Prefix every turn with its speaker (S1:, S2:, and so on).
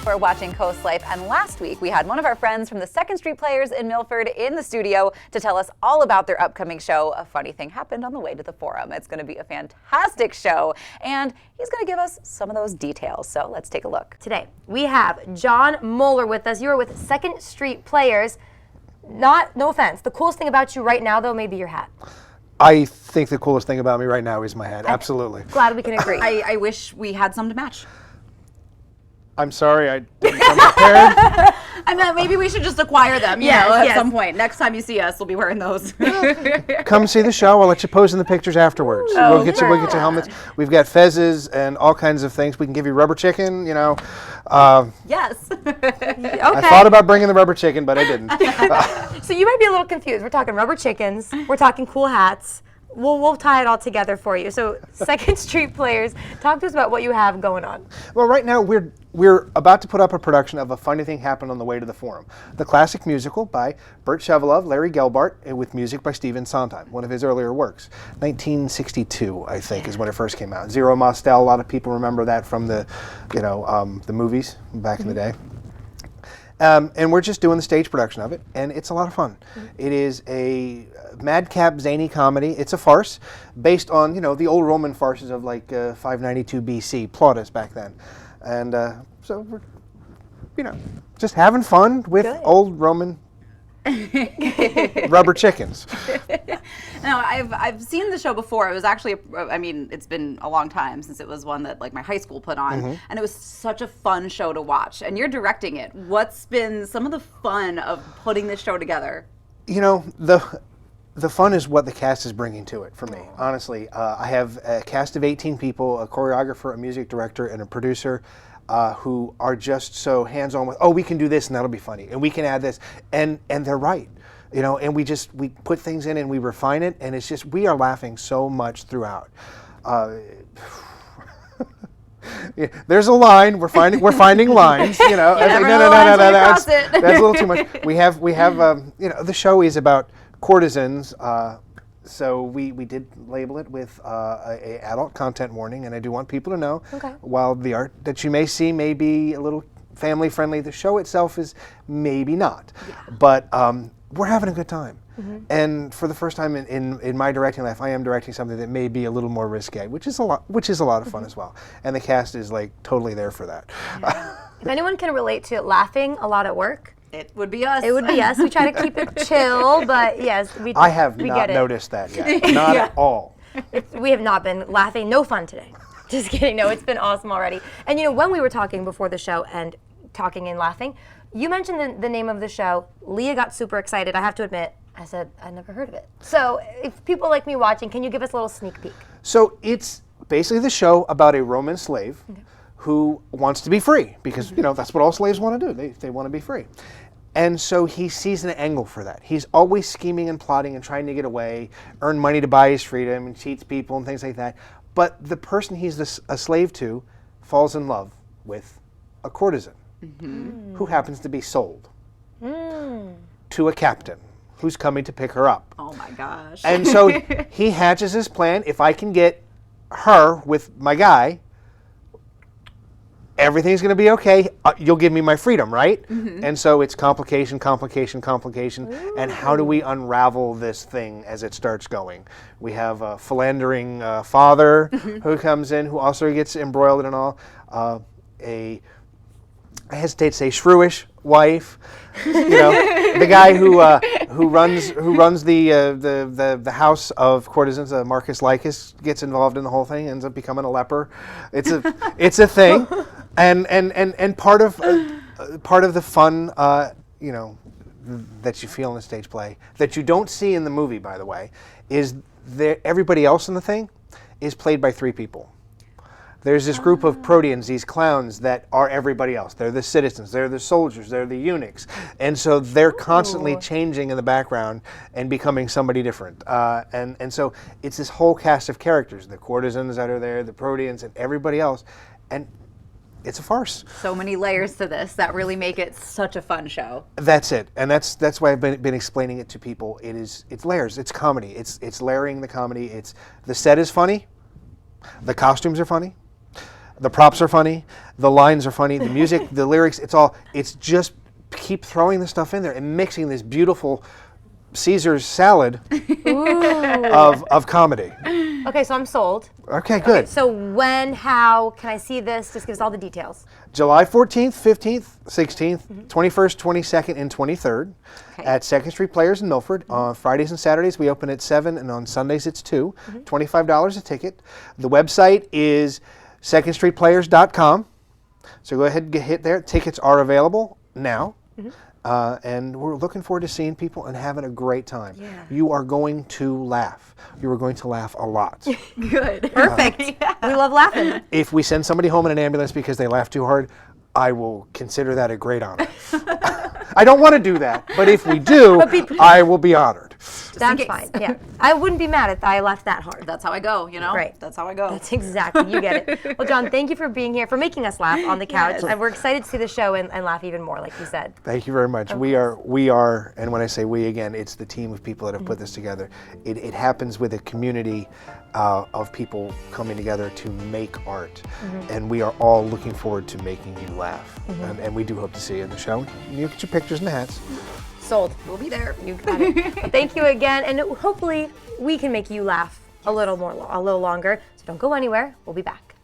S1: for watching CoastLife, and last week we had one of our friends from the 2nd Street Players in Milford in the studio to tell us all about their upcoming show, A Funny Thing Happened on the Way to the Forum. It's going to be a fantastic show, and he's going to give us some of those details, so let's take a look.
S2: Today, we have John Moeller with us. You are with 2nd Street Players. No offense, the coolest thing about you right now, though, may be your hat.
S3: I think the coolest thing about me right now is my hat. Absolutely.
S2: Glad we can agree.
S1: I wish we had some to match.
S3: I'm sorry, I didn't come prepared.
S1: I meant maybe we should just acquire them, you know, at some point. Next time you see us, we'll be wearing those.
S3: Come see the show. I'll let you pose in the pictures afterwards.
S2: Oh,
S3: we'll get you helmets. We've got fezzes and all kinds of things. We can give you rubber chicken, you know.
S1: Yes.
S2: Okay.
S3: I thought about bringing the rubber chicken, but I didn't.
S2: So you might be a little confused. We're talking rubber chickens. We're talking cool hats. We'll tie it all together for you. So 2nd Street Players, talk to us about what you have going on.
S3: Well, right now we're about to put up a production of A Funny Thing Happened on the Way to the Forum, the classic musical by Burt Shevelove, Larry Gelbart, and with music by Stephen Sondheim, one of his earlier works. 1962, I think, is when it first came out. Zero Mostel, a lot of people remember that from the, the movies back in the day. And we're just doing the stage production of it, and it's a lot of fun. It is a madcap, zany comedy. It's a farce based on, the old Roman farces of like 592 BC, Plautus back then. And so we're, just having fun with old Roman rubber chickens.
S1: No, I've seen the show before. It was actually, it's been a long time since it was one that like my high school put on, and it was such a fun show to watch. And you're directing it. What's been some of the fun of putting this show together?
S3: The fun is what the cast is bringing to it for me, honestly. I have a cast of 18 people, a choreographer, a music director, and a producer who are just so hands-on with, we can do this and that'll be funny, and we can add this, and they're right. And we put things in and we refine it, and it's just, we are laughing so much throughout. Yeah, there's a line. We're finding lines. No, that's a little too much. We have. The show is about courtesans. So we did label it with a adult content warning, and I do want people to know, while the art that you may see may be a little family friendly, the show itself is maybe not. Yeah. But we're having a good time. And for the first time in my directing life, I am directing something that may be a little more risque, which is a lot of fun as well. And the cast is like totally there for that.
S2: Yeah. If anyone can relate to laughing a lot at work,
S1: it would be us.
S2: It would be us. We try to keep it chill, but yes,
S3: I have not noticed that yet. Not at all.
S2: We have not been laughing. No fun today. Just kidding. No, it's been awesome already. And when we were talking before the show and talking and laughing, you mentioned the name of the show. Leah got super excited. I have to admit, I said, I never heard of it. So if people like me watching, can you give us a little sneak peek?
S3: So it's basically the show about a Roman slave who wants to be free because, that's what all slaves want to do. They want to be free. And so he sees an angle for that. He's always scheming and plotting and trying to get away, earn money to buy his freedom and cheats people and things like that. But the person he's a slave to falls in love with a courtesan who happens to be sold to a captain who's coming to pick her up.
S1: Oh my gosh.
S3: And so he hatches his plan. If I can get her with my guy, everything's going to be okay. You'll give me my freedom, right? And so it's complication. And how do we unravel this thing as it starts going? We have a philandering father who comes in, who also gets embroiled in it all. I hesitate to say shrewish wife. The guy who runs the house of courtesans, Marcus Lycus, gets involved in the whole thing, ends up becoming a leper. It's a thing, and part of the fun, that you feel in the stage play that you don't see in the movie, by the way, is that everybody else in the thing is played by 3 people. There's this group of proteans, these clowns that are everybody else. They're the citizens, they're the soldiers, they're the eunuchs. And so they're constantly changing in the background and becoming somebody different. And so it's this whole cast of characters, the courtesans that are there, the proteans, and everybody else. And it's a farce.
S1: So many layers to this that really make it such a fun show.
S3: That's it. And that's why I've been explaining it to people. It's layers, it's comedy. It's layering the comedy. The set is funny, the costumes are funny. The props are funny. The lines are funny. The music, the lyrics, it's just keep throwing the stuff in there and mixing this beautiful Caesar's salad of comedy.
S2: Okay, so I'm sold.
S3: Okay, good.
S2: So when, how, can I see this? Just give us all the details.
S3: July 14th, 15th, 16th, 21st, 22nd, and 23rd at 2nd Street Players in Milford. On Fridays and Saturdays, we open at 7, and on Sundays, it's 2. $25 a ticket. The website is secondstreetplayers.com. So go ahead and hit there. Tickets are available now. And we're looking forward to seeing people and having a great time.
S1: Yeah.
S3: You are going to laugh. You are going to laugh a lot.
S1: Good.
S2: Perfect. We love laughing.
S3: If we send somebody home in an ambulance because they laugh too hard, I will consider that a great honor. I don't want to do that, but if we do, I will be honored.
S2: That's fine. Yeah, I wouldn't be mad if I laughed that hard.
S1: That's how I go, you know?
S2: Right.
S1: That's how I go.
S2: That's exactly, you get it. Well, John, thank you for being here, for making us laugh on the couch.
S1: Yes.
S2: And we're excited to see the show and laugh even more, like you said.
S3: Thank you very much. We are, and when I say we again, it's the team of people that have put this together. It happens with a community of people coming together to make art. And we are all looking forward to making you laugh. And we do hope to see you in the show. You get your pictures and the hats.
S2: Sold.
S1: We'll be there.
S2: You got it. Well, thank you again, and hopefully we can make you laugh a little longer. So don't go anywhere. We'll be back.